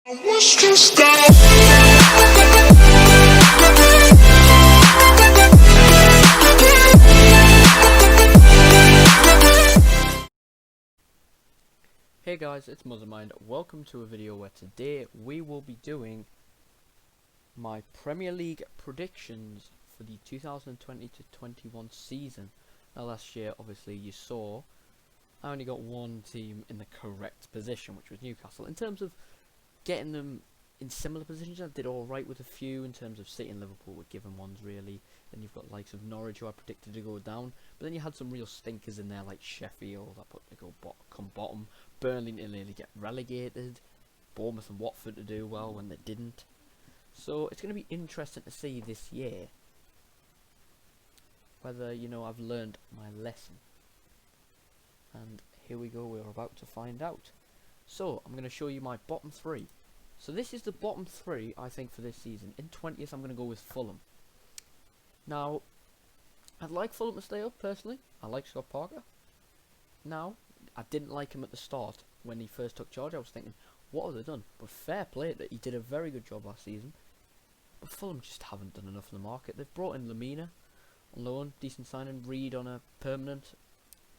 Was just that. Hey guys, it's Mothermind. Welcome to a video where today we will be doing my Premier League predictions for the 2020 to 21 season. Now last year, obviously you saw, I only got one team in the correct position, which was Newcastle. In terms of getting them in similar positions, I did alright with a few. In terms of City and Liverpool were given ones really. Then you've got likes of Norwich, who I predicted to go down, but then you had some real stinkers in there like Sheffield, I put to go come bottom. Burnley to nearly get relegated. Bournemouth and Watford to do well when they didn't. So it's going to be interesting to see this year whether, I've learned my lesson. And here we go, we're about to find out. So I'm going to show you my bottom three. So this is the bottom three, I think, for this season. In 20th, I'm going to go with Fulham. Now, I'd like Fulham to stay up, personally. I like Scott Parker. Now, I didn't like him at the start. When he first took charge, I was thinking, what have they done? But fair play, that he did a very good job last season. But Fulham just haven't done enough in the market. They've brought in Lamina on loan, decent signing. Reed on a permanent.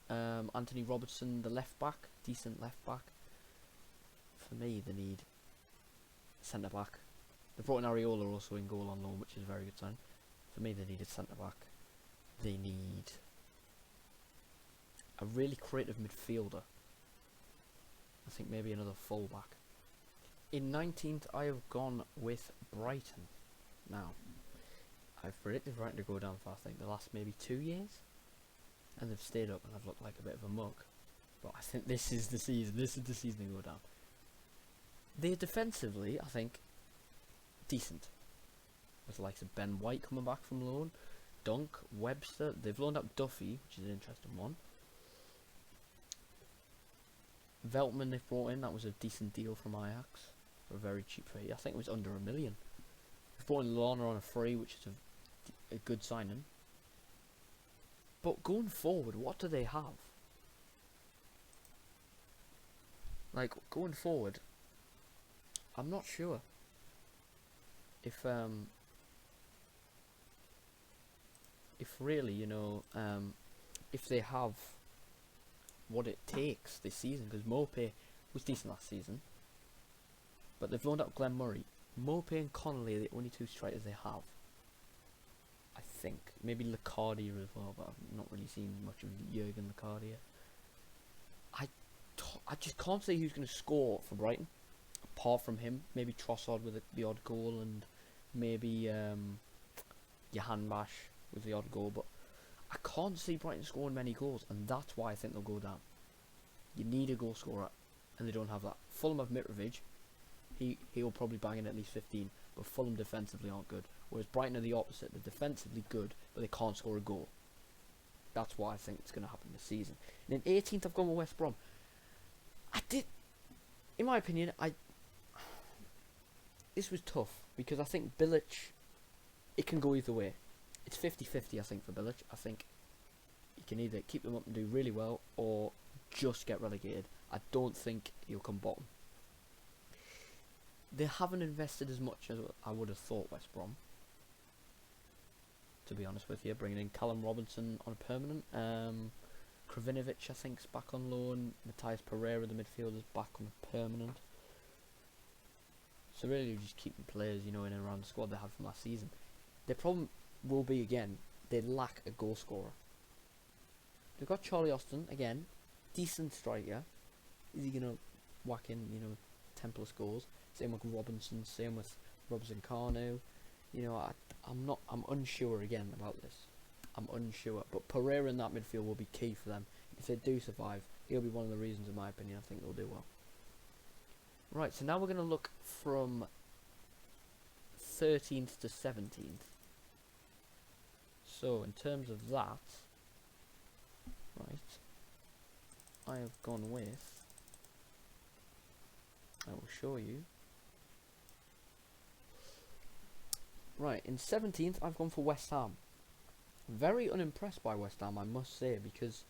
Anthony Robertson, the left back, decent left back. For me, they need centre back. They brought in Areola also in goal on loan, which is a very good sign. For me, they need a centre back. They need a really creative midfielder. I think maybe another full back. In 19th, I have gone with Brighton. Now, I've predicted Brighton to go down for, I think, the last maybe 2 years. And they've stayed up and I've looked like a bit of a mug. But I think this is the season. This is the season they go down. They're defensively, I think, decent. With the likes of Ben White coming back from loan. Dunk, Webster. They've loaned up Duffy, which is an interesting one. Veltman they've brought in. That was a decent deal from Ajax. For a very cheap fee. I think it was under $1 million. They've brought in Lorna on a free, which is a good signing. But going forward, what do they have? Like, going forward, I'm not sure if really, if they have what it takes this season, because Mope was decent last season, but they've loaned up Glenn Murray. Mope and Connolly are the only two strikers they have, I think. Maybe Lacardia as well, but I've not really seen much of Jurgen Lacardia. I just can't say who's going to score for Brighton apart from him. Maybe Trossard with the odd goal, and maybe Johan Bash with the odd goal, but I can't see Brighton scoring many goals, and that's why I think they'll go down. You need a goal scorer, and they don't have that. Fulham have Mitrovic. He'll probably bang in at least 15, but Fulham defensively aren't good. Whereas Brighton are the opposite. They're defensively good, but they can't score a goal. That's why I think it's going to happen this season. And in 18th, I've gone with West Brom. In my opinion, this was tough, because I think Bilic, it can go either way. It's 50-50, I think, for Bilic. I think he can either keep them up and do really well, or just get relegated. I don't think he'll come bottom. They haven't invested as much as I would have thought, West Brom, to be honest with you. Bringing in Callum Robinson on a permanent. Kravinovic, I think, is back on loan. Matthias Pereira, the midfielder, is back on a permanent. So really, you're just keeping players, in and around the squad they had from last season. Their problem will be, again, they lack a goal scorer. They've got Charlie Austin, again, decent striker. Is he going to whack in, 10 plus goals? Same with Robinson, same with Robinson Carno. I'm unsure again about this. I'm unsure. But Pereira in that midfield will be key for them. If they do survive, he'll be one of the reasons, in my opinion, I think they'll do well. Right, so now we're going to look from 13th to 17th. So, in terms of that, right, I have gone with, I will show you. Right, in 17th, I've gone for West Ham. Very unimpressed by West Ham, I must say, because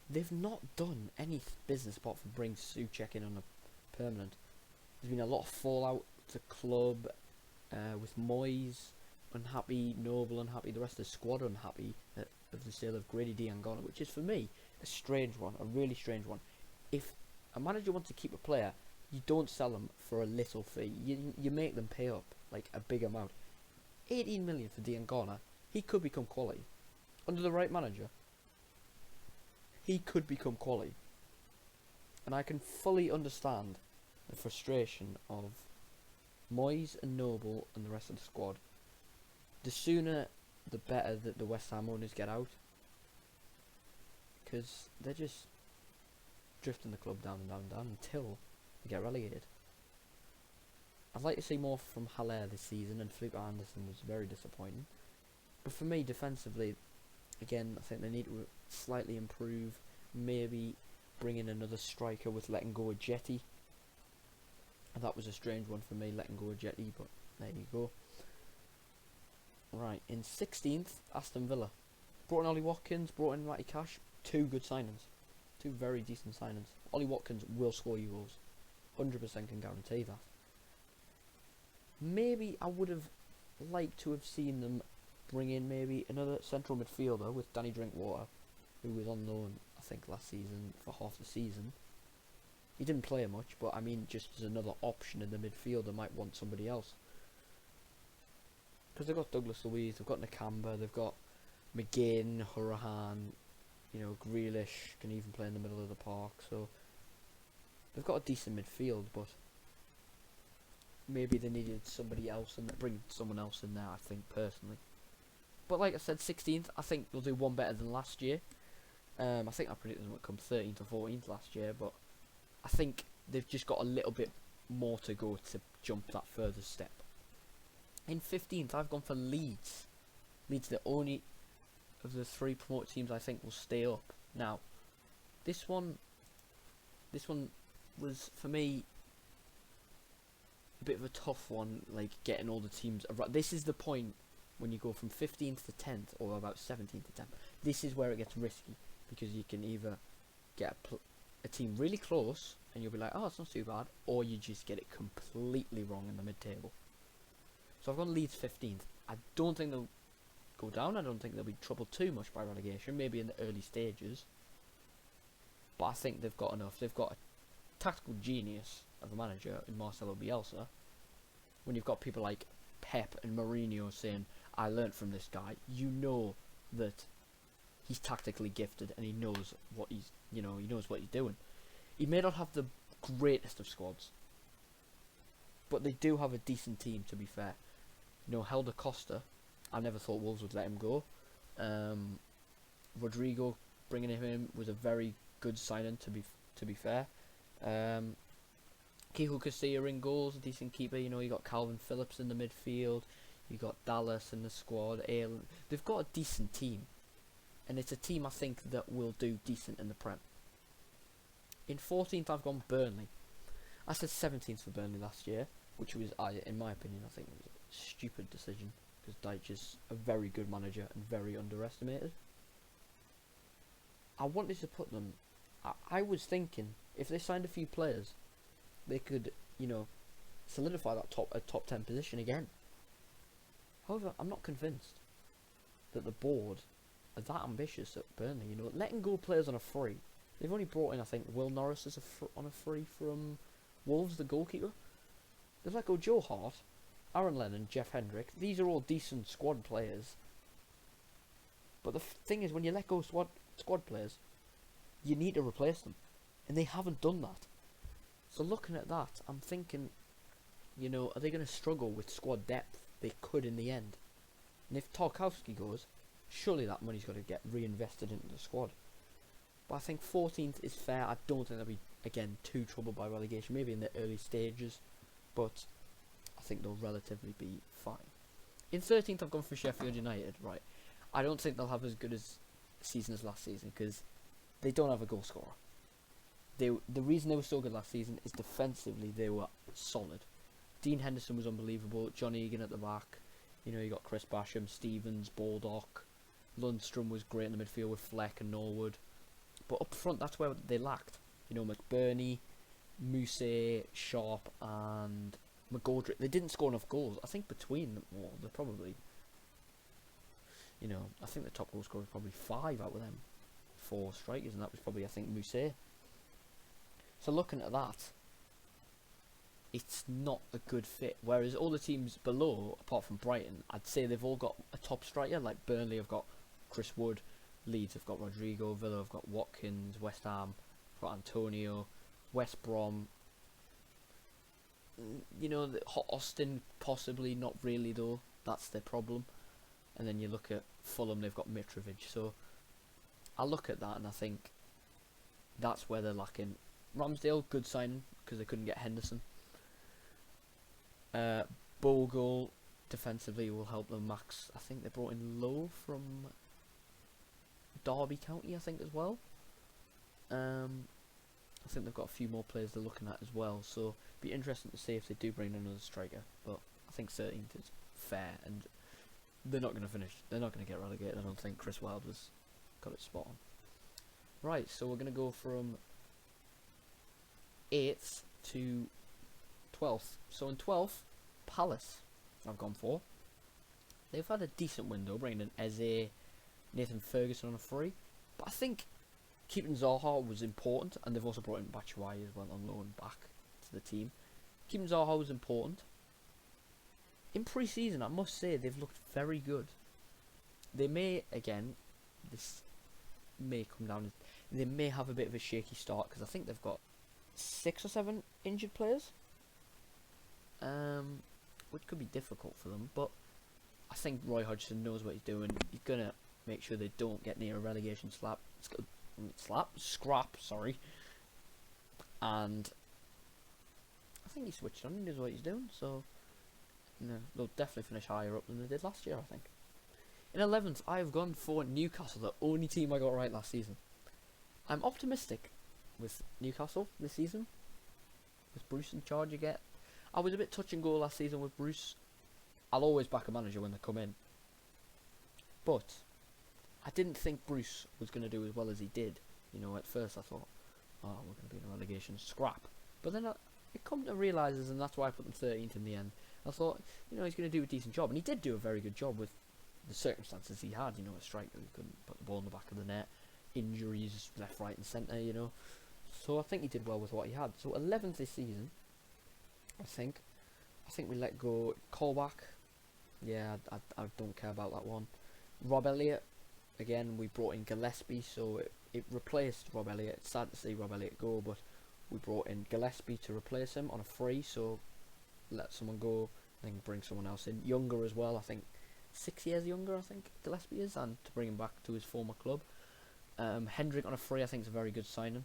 they've not done any business apart from bring Souček in on a permanent. There's been a lot of fallout to club with Moyes unhappy, Noble unhappy, the rest of the squad unhappy of the sale of Grady Diangana, which is for me a strange one, a really strange one. If a manager wants to keep a player, you don't sell them for a little fee. You make them pay up like a big amount. 18 million for Diangana. He could become quality under the right manager. He could become quality, and I can fully understand the frustration of Moyes and Noble and the rest of the squad. The sooner the better that the West Ham owners get out, because they're just drifting the club down and down and down until they get relegated. I'd like to see more from Haller this season, and Felipe Anderson was very disappointing. But for me, defensively, again, I think they need to slightly improve. Maybe bring in another striker with letting go of Jetty. And that was a strange one for me, letting go of Jetty, but there you go. Right, in 16th, Aston Villa. Brought in Ollie Watkins, brought in Matty Cash. Two good signings. Two very decent signings. Ollie Watkins will score you goals. 100% can guarantee that. Maybe I would have liked to have seen them bring in maybe another central midfielder with Danny Drinkwater, who was on loan, I think, last season for half the season. He didn't play much, but I mean, just as another option in the midfield, they might want somebody else. Because they've got Douglas Luiz, they've got Nakamba, they've got McGinn, Hurahan, you know, Grealish can even play in the middle of the park, so they've got a decent midfield, but maybe they needed somebody else and bring someone else in there, I think, personally. But like I said, 16th, I think they'll do one better than last year. I think I predicted them would come 13th or 14th last year, but I think they've just got a little bit more to go to jump that further step. In 15th, I've gone for Leeds. Leeds, the only of the three promoted teams I think will stay up. Now, this one was, for me, a bit of a tough one, like getting all the teams around. This is the point when you go from 15th to 10th, or about 17th to 10th. This is where it gets risky, because you can either get a team really close, and you'll be like, oh, it's not too bad, or you just get it completely wrong in the mid-table. So I've gone Leeds 15th. I don't think they'll go down. I don't think they'll be troubled too much by relegation, maybe in the early stages. But I think they've got enough. They've got a tactical genius of a manager in Marcelo Bielsa. When you've got people like Pep and Mourinho saying, I learnt from this guy, you know that he's tactically gifted and he knows what he knows what he's doing. He may not have the greatest of squads, but they do have a decent team, to be fair. You know, Helder Costa, I never thought Wolves would let him go. Rodrigo, bringing him in was a very good signing, to be fair. Kiko Casilla in goals, a decent keeper. You know, you got Calvin Phillips in the midfield. You got Dallas in the squad. They've got a decent team, and it's a team I think that will do decent in the Prem. In 14th, I've gone Burnley. I said 17th for Burnley last year, which was, in my opinion, I think was a stupid decision, because Dyche is a very good manager and very underestimated. I wanted to put them. I was thinking if they signed a few players, they could, you know, solidify that top 10 position again. However, I'm not convinced that the board are that ambitious at Burnley. You know, letting go players on a free. They've only brought in, I think, Will Norris as on a free from Wolves, the goalkeeper. They've let go Joe Hart, Aaron Lennon, Jeff Hendrick. These are all decent squad players. But the thing is, when you let go squad players, you need to replace them, and they haven't done that. So looking at that, I'm thinking, you know, are they going to struggle with squad depth? They could in the end. And if Tarkowski goes, surely that money's got to get reinvested into the squad. But I think 14th is fair. I don't think they'll be, again, too troubled by relegation. Maybe in the early stages, but I think they'll relatively be fine. In 13th, I've gone for Sheffield United. Right, I don't think they'll have as good a season as last season, because they don't have a goal scorer. The reason they were so good last season is defensively they were solid. Dean Henderson was unbelievable. John Egan at the back. You know, you got Chris Basham, Stevens, Baldock. Lundstrom was great in the midfield with Fleck and Norwood. But up front, that's where they lacked. You know, McBurney, Mousse, Sharp, and McGoldrick. They didn't score enough goals. I think between them all, they're probably, I think the top goal scorer was probably 5 out of them 4 strikers, and that was probably, I think, Mousse. So looking at that, it's not a good fit. Whereas all the teams below, apart from Brighton, I'd say they've all got a top striker. Like Burnley have got Chris Wood, Leeds have got Rodrigo, Villa have got Watkins, West Ham have got Antonio, West Brom, Austin possibly, not really though. That's their problem. And then you look at Fulham, they've got Mitrovic. So I look at that and I think that's where they're lacking. Ramsdale, good signing because they couldn't get Henderson. Bogle defensively will help them. Max, I think they brought in Lowe from Derby County, I think, as well. I think they've got a few more players they're looking at as well, so be interesting to see if they do bring in another striker. But I think 13th is fair, and they're not going to finish. They're not going to get relegated. I don't think Chris Wilder's got it spot on. Right, so we're going to go from 8th to 12th. So in 12th, Palace I've gone for. They've had a decent window, bringing in Eze, Nathan Ferguson on a free. But I think keeping Zaha was important, and they've also brought in Batshuayi as well on loan back to the team. Keeping Zaha was important. In pre-season, I must say, they've looked very good. They may, again, this may come down, they may have a bit of a shaky start, because I think they've got 6 or 7 injured players. Which could be difficult for them, but I think Roy Hodgson knows what he's doing. He's going to make sure they don't get near a relegation scrap, sorry. And I think he switched on, he knows what he's doing, so they'll definitely finish higher up than they did last year, I think. In 11th, I've gone for Newcastle, the only team I got right last season. I'm optimistic with Newcastle this season, with Bruce in charge again. I was a bit touch and go last season with Bruce. I'll always back a manager when they come in, but I didn't think Bruce was going to do as well as he did. At first I thought, oh, we're going to be in a relegation scrap. But then it come to realise, and that's why I put them 13th in the end. I thought, he's going to do a decent job. And he did do a very good job with the circumstances he had. A striker who couldn't put the ball in the back of the net. Injuries left, right and centre, So I think he did well with what he had. So 11th this season, I think we let go Colback. Yeah, I don't care about that one. Rob Elliott. Again, we brought in Gillespie, so it replaced Rob Elliott. It's sad to see Rob Elliott go, but we brought in Gillespie to replace him on a free, so let someone go, then bring someone else in. Younger as well, I think 6 years younger, I think Gillespie is, and to bring him back to his former club. Hendrick on a free, I think is a very good signing.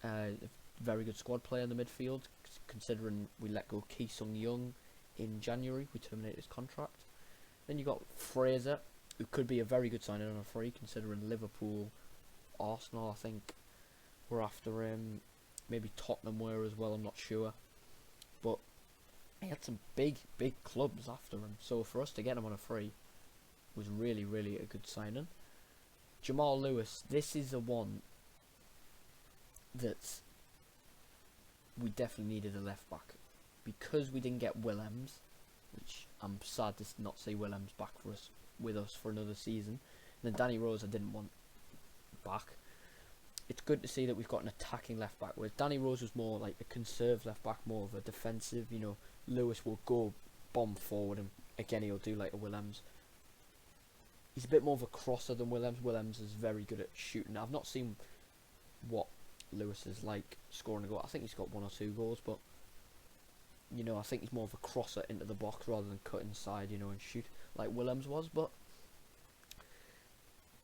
A very good squad player in the midfield, considering we let go Ki Sung Young in January. We terminated his contract. Then you got Fraser, who could be a very good signing on a free, considering Liverpool, Arsenal, I think, were after him. Maybe Tottenham were as well, I'm not sure. But he had some big clubs after him. So for us to get him on a free was really, really a good signing. Jamal Lewis, this is the one that we definitely needed a left back. Because we didn't get Willems, which I'm sad to not see Willems back with us for another season. And then Danny Rose I didn't want back. It's good to see that we've got an attacking left back, whereas Danny Rose was more like a conserved left back, more of a defensive. Lewis will go bomb forward, and again he'll do like a Willems. He's a bit more of a crosser than Willems. Willems is very good at shooting. I've not seen what Lewis is like scoring a goal. I think he's got 1 or 2 goals, but I think he's more of a crosser into the box rather than cut inside, and shoot like Willems was. But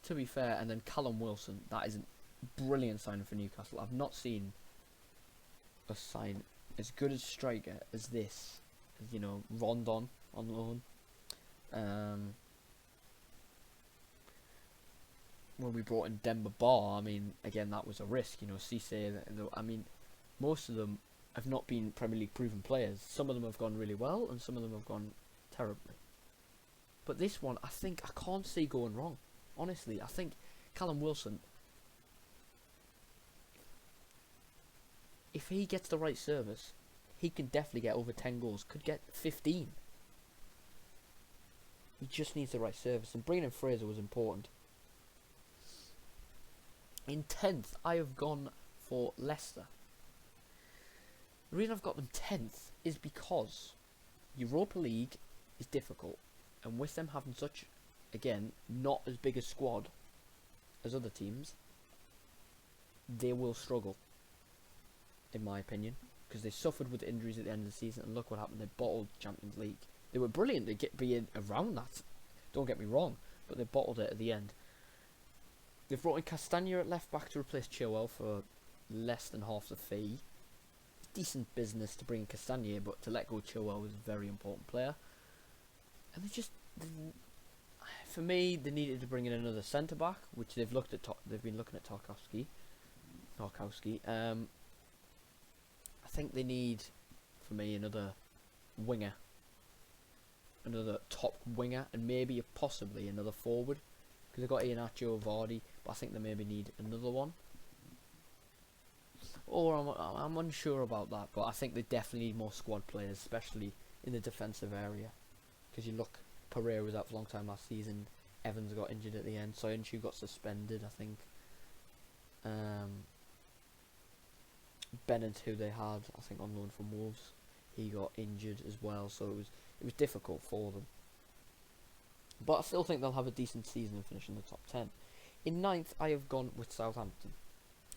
to be fair, and then Callum Wilson, that is a brilliant signing for Newcastle. I've not seen a sign as good a striker as this. Rondon on loan. When we brought in Demba Ba, again that was a risk. Cisse, most of them have not been Premier League proven players. Some of them have gone really well, and some of them have gone terribly. But this one, I think I can't see going wrong. Honestly, I think Callum Wilson, if he gets the right service, he can definitely get over 10 goals. Could get 15. He just needs the right service, and bringing in Fraser was important. In 10th, I have gone for Leicester. The reason I've got them 10th is because Europa League is difficult, and with them having such, again, not as big a squad as other teams, they will struggle, in my opinion, because they suffered with injuries at the end of the season, and look what happened. They bottled Champions League. They were brilliant to be in around that, don't get me wrong, but they bottled it at the end. They've brought in Castagna at left back to replace Chilwell for less than half the fee. Decent business to bring in Castagna, but to let go of Chilwell was a very important player. And for me, they needed to bring in another centre back, which they've looked at. They've been looking at Tarkowski. I think they need, for me, another winger, another top winger, and maybe possibly another forward, because they've got Iheanacho, Vardy, but I think they maybe need another one. Or I'm unsure about that, but I think they definitely need more squad players, especially in the defensive area. Because you look, Pereira was out for a long time last season. Evans got injured at the end. Soyuncu got suspended, I think. Bennett, who they had, I think, on loan from Wolves, he got injured as well. So it was difficult for them. But I still think they'll have a decent season and finish in the top 10. In 9th, I have gone with Southampton.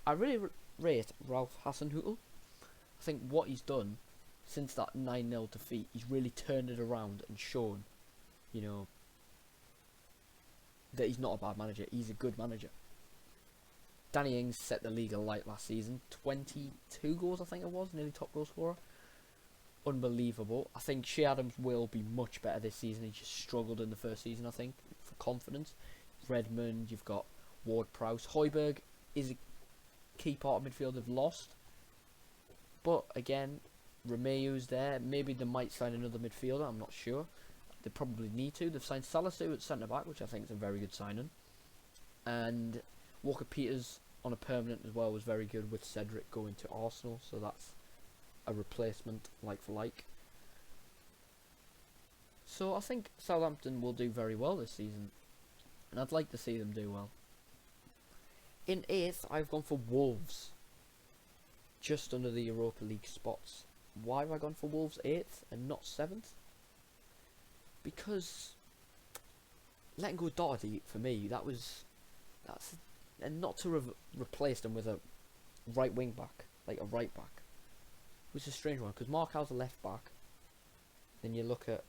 I really rate Ralph Hasenhüttl. I think what he's done since that 9-0 defeat, he's really turned it around and shown, you know, that he's not a bad manager. He's a good manager. Danny Ings set the league alight last season. 22 goals, I think it was, nearly top goal scorer. Unbelievable. I think Shea Adams will be much better this season. He just struggled in the first season, I think, for confidence. Redmond, you've got Ward-Prowse. Højbjerg is a key part of midfield they've lost, but again, Romeu's there. Maybe they might sign another midfielder, I'm not sure. They probably need to. They've signed Salisu at centre back, which I think is a very good signing, and Walker Peters on a permanent as well was very good, with Cedric going to Arsenal, so that's a replacement like for like. So I think Southampton will do very well this season, and I'd like to see them do well. In 8th, I've gone for Wolves, just under the Europa League spots. Why have I gone for Wolves 8th and not 7th? Because letting go of Doherty, for me, and not to replace them with a right wing back, like a right back, which is a strange one, because Mark Howe's a left back. Then you look at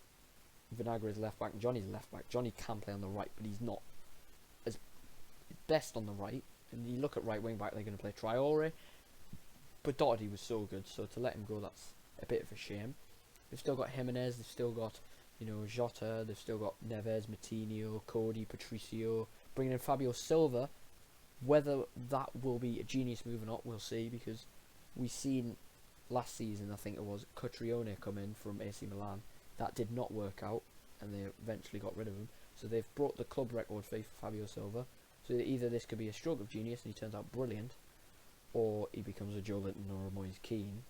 Vinagre's left back, and Johnny's left back. Johnny can play on the right, but he's not as best on the right. And you look at right wing back, they're going to play Traore, but Doherty was so good, so to let him go, that's a bit of a shame. They've still got Jimenez, they've still got, you know, Jota, they've still got Neves, Matinho, Cody, Patricio, bringing in Fabio Silva. Whether that will be a genius move or not, we'll see, because we've seen last season, I think it was, Cutrione come in from AC Milan. That did not work out, and they eventually got rid of him. So they've brought the club record fee for Fabio Silva. So either this could be a stroke of genius and he turns out brilliant, or he becomes a Joe Linton or a Moise Keane,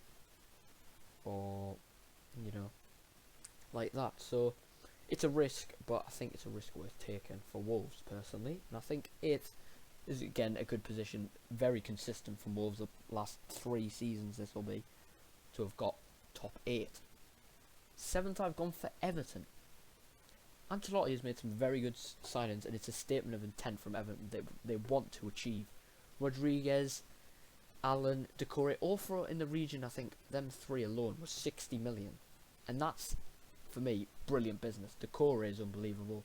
or, you know, like that. So it's a risk, but I think it's a risk worth taking for Wolves personally. And I think 8th is again a good position, very consistent from Wolves the last 3 seasons. This will be to have got top 8. 7th, I've gone for Everton. Ancelotti has made some very good signings, and it's a statement of intent from Everton. They want to achieve. Rodriguez, Allen, Decore, all for in the region. I think them 3 alone was 60 million, and that's, for me, brilliant business. Decore is unbelievable.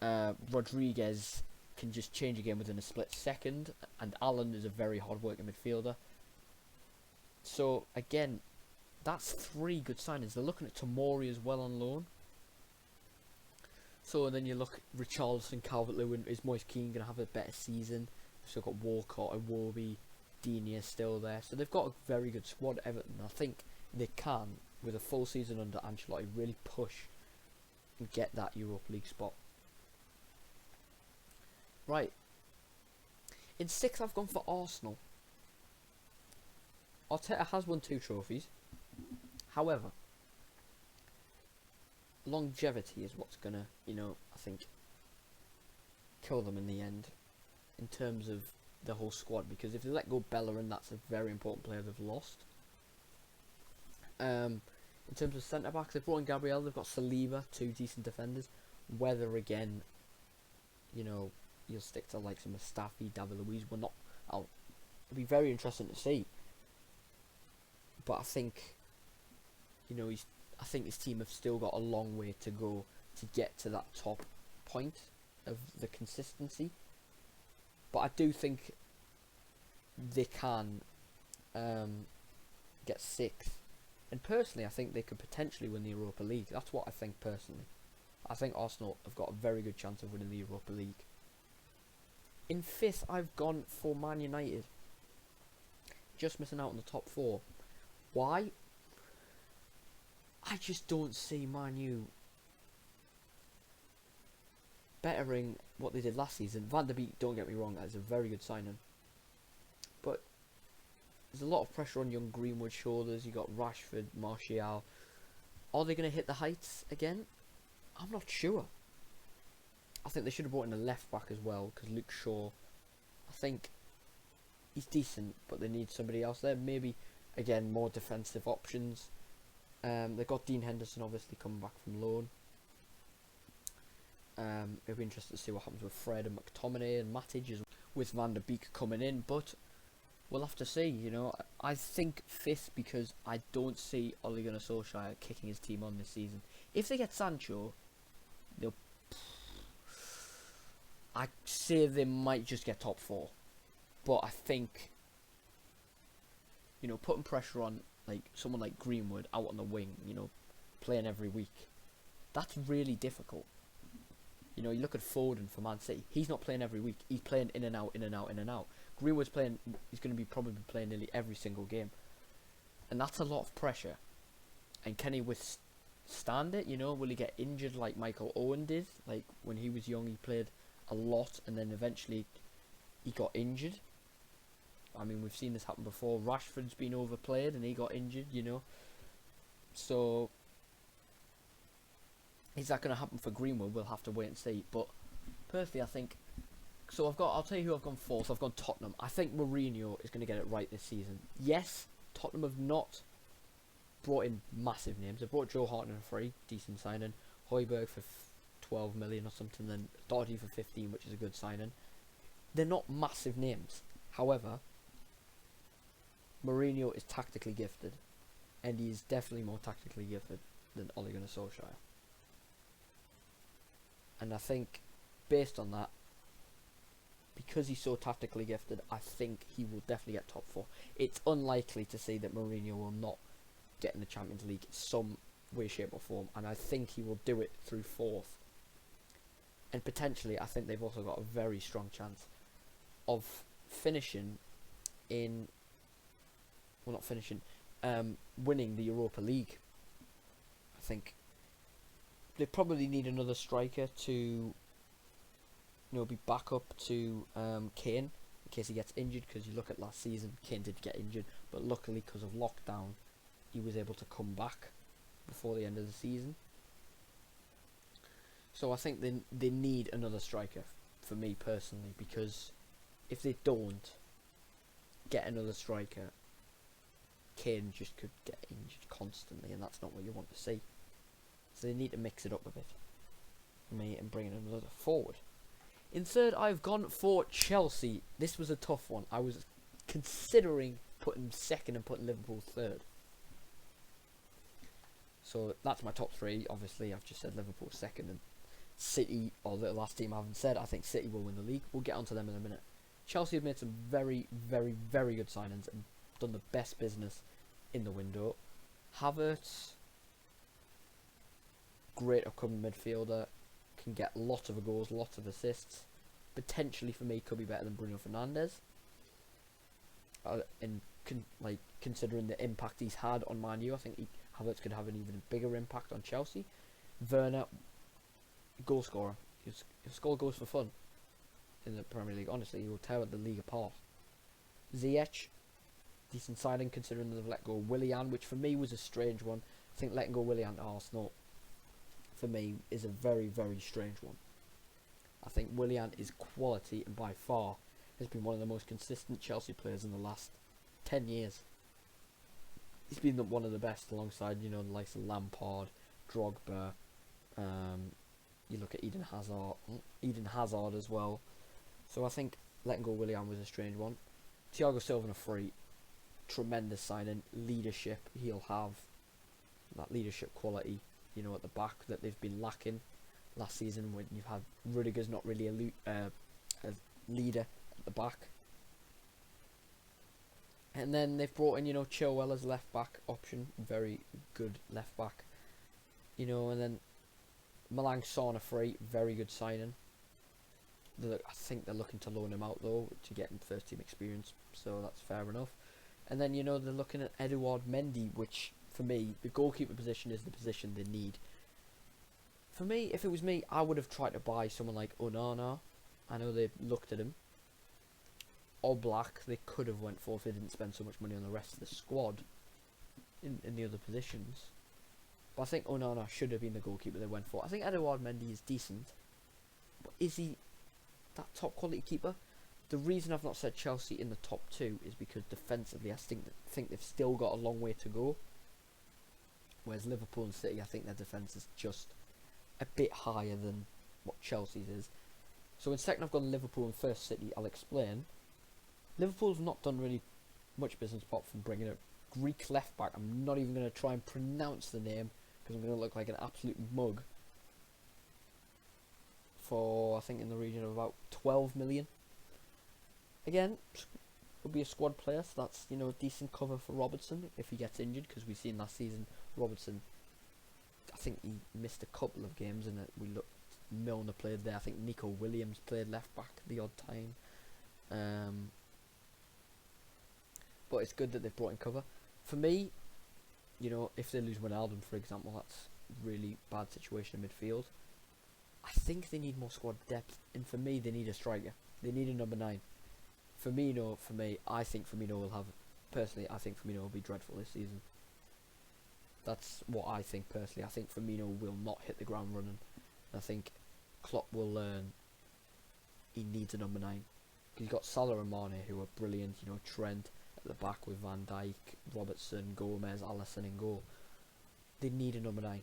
Rodriguez can just change a game within a split second, and Allen is a very hard-working midfielder. So again, that's 3 good signings. They're looking at Tomori as well on loan. So then you look at Richarlison, Calvert-Lewin. Is Moise Keane going to have a better season? They've still got Walcott, Iwobi, Digne still there. So they've got a very good squad, Everton. I think they can, with a full season under Ancelotti, really push and get that Europa League spot. Right. In 6th, I've gone for Arsenal. Arteta has won 2 trophies. However, longevity is what's gonna, I think, kill them in the end, in terms of the whole squad. Because if they let go Bellerin, that's a very important player they've lost. In terms of centre backs, they've brought in Gabriel. They've got Saliba, 2 decent defenders. Whether again, you'll stick to like some Mustafi, David Luiz, we're not. It'll be very interesting to see. But I think, I think his team have still got a long way to go to get to that top point of the consistency. But I do think they can get 6th. And personally, I think they could potentially win the Europa League. That's what I think personally. I think Arsenal have got a very good chance of winning the Europa League. In 5th, I've gone for Man United. Just missing out on the top 4. Why? I just don't see Man U bettering what they did last season. Van der Beek, don't get me wrong, that is a very good signing. But there's a lot of pressure on young Greenwood's shoulders. You got Rashford, Martial. Are they going to hit the heights again? I'm not sure. I think they should have brought in a left back as well, because Luke Shaw, I think he's decent, but they need somebody else there. Maybe, again, more defensive options. They've got Dean Henderson obviously coming back from loan. It'll be interesting to see what happens with Fred and McTominay and Matic, with Van der Beek coming in, but we'll have to see. I think 5th because I don't see Ole Gunnar Solskjaer kicking his team on this season. If they get Sancho, I say they might just get top 4, but I think, putting pressure on like someone like Greenwood out on the wing, playing every week, that's really difficult. You look at Foden for Man City. He's not playing every week. He's playing in and out, in and out, in and out. Greenwood's playing. He's going to be probably playing nearly every single game, and that's a lot of pressure. And can he withstand it? Will he get injured like Michael Owen did? Like when he was young, he played a lot, and then eventually he got injured. I mean, we've seen this happen before. Rashford's been overplayed, and he got injured. So is that going to happen for Greenwood? We'll have to wait and see. But personally, I think so. I'll tell you who I've gone 4th. I've gone Tottenham. I think Mourinho is going to get it right this season. Yes, Tottenham have not brought in massive names. They brought Joe Hart in a free, decent signing. Højbjerg for 12 million or something. Then Doherty for 15, which is a good signing. They're not massive names. However, Mourinho is tactically gifted, and he is definitely more tactically gifted than Ole Gunnar Solskjaer. And I think, based on that, because he's so tactically gifted, I think he will definitely get top 4. It's unlikely to see that Mourinho will not get in the Champions League in some way, shape or form, and I think he will do it through 4th. And potentially, I think they've also got a very strong chance of finishing in... Well, not finishing, winning the Europa League. I think they probably need another striker to, be back up to Kane in case he gets injured. Because you look at last season, Kane did get injured, but luckily because of lockdown, he was able to come back before the end of the season. So I think they need another striker for me personally, because if they don't get another striker, Kane just could get injured constantly, and that's not what you want to see. So they need to mix it up a bit for me and bring in another forward. In 3rd, I've gone for Chelsea. This was a tough one. I was considering putting 2nd and putting Liverpool 3rd. So that's my top 3. Obviously, I've just said Liverpool 2nd, and City, or the last team I haven't said, I think City will win the league. We'll get onto them in a minute. Chelsea have made some very, very, very good signings and done the best business in the window. Havertz, great upcoming midfielder, can get lots of goals, lots of assists. Potentially for me, could be better than Bruno Fernandes. Considering the impact he's had on Man U, I think Havertz could have an even bigger impact on Chelsea. Werner, goal scorer. He'll score goals for fun in the Premier League. Honestly, he will tear the league apart. Ziyech, decent signing considering they've let go of Willian, which for me was a strange one. I think letting go of Willian to Arsenal for me is a very, very strange one. I think Willian is quality and by far has been one of the most consistent Chelsea players in the last 10 years. He's been one of the best alongside, the likes of Lampard, Drogba. You look at Eden Hazard as well. So I think letting go of Willian was a strange one. Thiago Silva on a free, tremendous signing, leadership. He'll have that leadership quality, at the back that they've been lacking last season when you've had Rudiger's not really a leader at the back. And then they've brought in, Chilwell as left back option, very good left back. And then Malang Sarr free, very good signing. I think they're looking to loan him out though to get him first team experience, so that's fair enough. And then they're looking at Eduard Mendy, which for me the goalkeeper position is the position they need. For me, if it was me, I would have tried to buy someone like Onana. I know they looked at him. Or Black, they could have went for if they didn't spend so much money on the rest of the squad in the other positions. But I think Onana should have been the goalkeeper they went for. I think Eduard Mendy is decent, but is he that top quality keeper? The reason I've not said Chelsea in the top 2 is because defensively I think they've still got a long way to go. Whereas Liverpool and City, I think their defence is just a bit higher than what Chelsea's is. So in second I've gone Liverpool and first City. I'll explain. Liverpool's not done really much business apart from bringing a Greek left back. I'm not even going to try and pronounce the name because I'm going to look like an absolute mug. For I think in the region of about 12 million. Again, will be a squad player, so that's a decent cover for Robertson if he gets injured, because we've seen last season Robertson, I think he missed a couple of games and we looked. Milner played there. I think Nico Williams played left back the odd time. But it's good that they've brought in cover. For me, if they lose Wijnaldum, for example, that's a really bad situation in midfield. I think they need more squad depth, and for me, they need a striker. They need a number 9. I think Firmino will have. Personally, I think Firmino will be dreadful this season. That's what I think personally. I think Firmino will not hit the ground running. I think Klopp will learn he needs a number 9. He's got Salah and Mane who are brilliant. Trent at the back with Van Dijk, Robertson, Gomez, Alisson in goal. They need a number 9.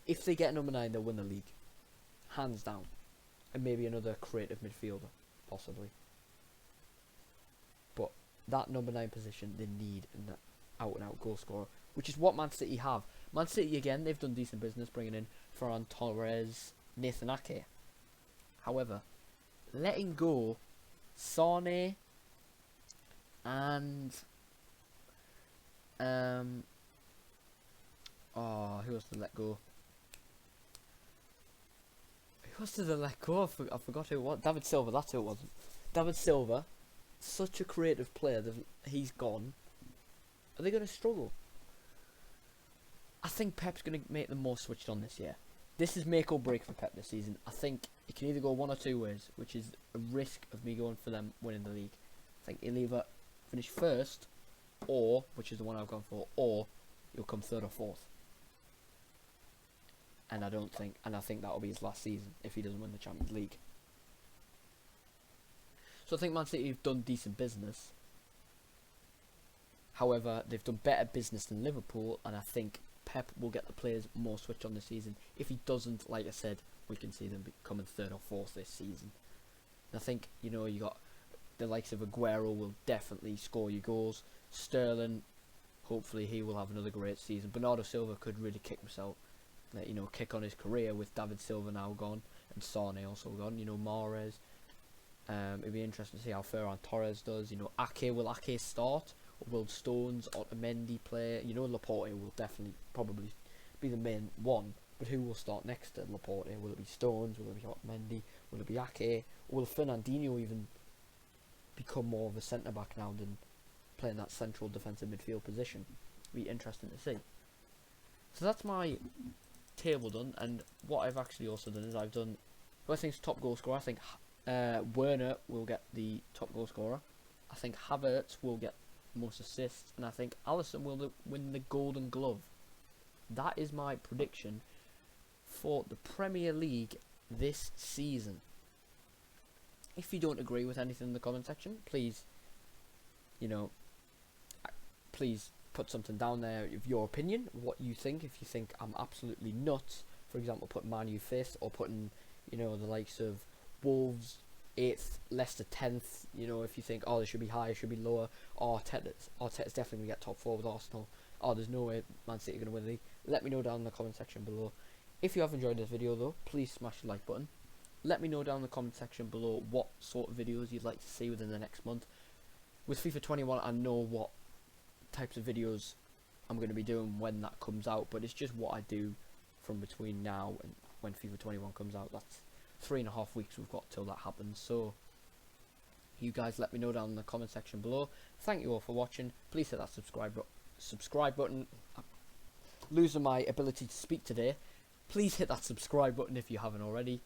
If they get a number 9, they'll win the league, hands down. And maybe another creative midfielder, possibly. But that number 9 position, they need an out-and-out goal scorer, which is what Man City have. Man City, again, they've done decent business bringing in Ferran Torres, Nathan Ake. However, letting go Sane and who else did they let go? Who else did they let go? I forgot who it was. David Silva, that's who it was. David Silva, such a creative player, he's gone. Are they going to struggle? I think Pep's going to make them more switched on this year. This is make or break for Pep this season. I think it can either go one or two ways, which is a risk of me going for them winning the league. I think he'll either finish first, or, which is the one I've gone for, or he'll come third or fourth. And I think that'll be his last season if he doesn't win the Champions League. So I think Man City have done decent business. However, they've done better business than Liverpool, and I think Pep will get the players more switched on this season. If he doesn't, like I said, we can see them becoming third or fourth this season. And I think, you got the likes of Aguero will definitely score you goals. Sterling, hopefully he will have another great season. Bernardo Silva could really kick on his career with David Silva now gone and Sane also gone. Mahrez. It'd be interesting to see how Ferran Torres does. Ake, will Ake start? Or will Stones, Otamendi play? Laporte will definitely probably be the main one. But who will start next to Laporte? Will it be Stones? Will it be Otamendi? Will it be Ake? Or will Fernandinho even become more of a centre-back now than playing that central defensive midfield position? It'd be interesting to see. So that's my table done. And what I've actually also done is I've done who I think's top goal scorer. I think Werner will get the top goal scorer. I think Havertz will get most assists, and I think Alisson will win the Golden Glove. That is my prediction for the Premier League this season. If you don't agree with anything in the comment section, please, please put something down there of your opinion, what you think. If you think I'm absolutely nuts, for example, putting Man U 5th, or putting, the likes of Wolves 8th, Leicester 10th, if you think, oh, they should be higher, should be lower, Arteta's definitely going to get top 4 with Arsenal, there's no way Man City are going to win the league, let me know down in the comment section below. If you have enjoyed this video though, please smash the like button. Let me know down in the comment section below what sort of videos you'd like to see within the next month. With FIFA 21, I know what types of videos I'm going to be doing when that comes out, but it's just what I do from between now and when FIFA 21 comes out. That's 3.5 weeks we've got till that happens, so you guys let me know down in the comment section below. Thank you all for watching. Please hit that subscribe button. I'm losing my ability to speak today. Please hit that subscribe button if you haven't already,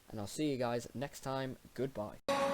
and I'll see you guys next time. Goodbye.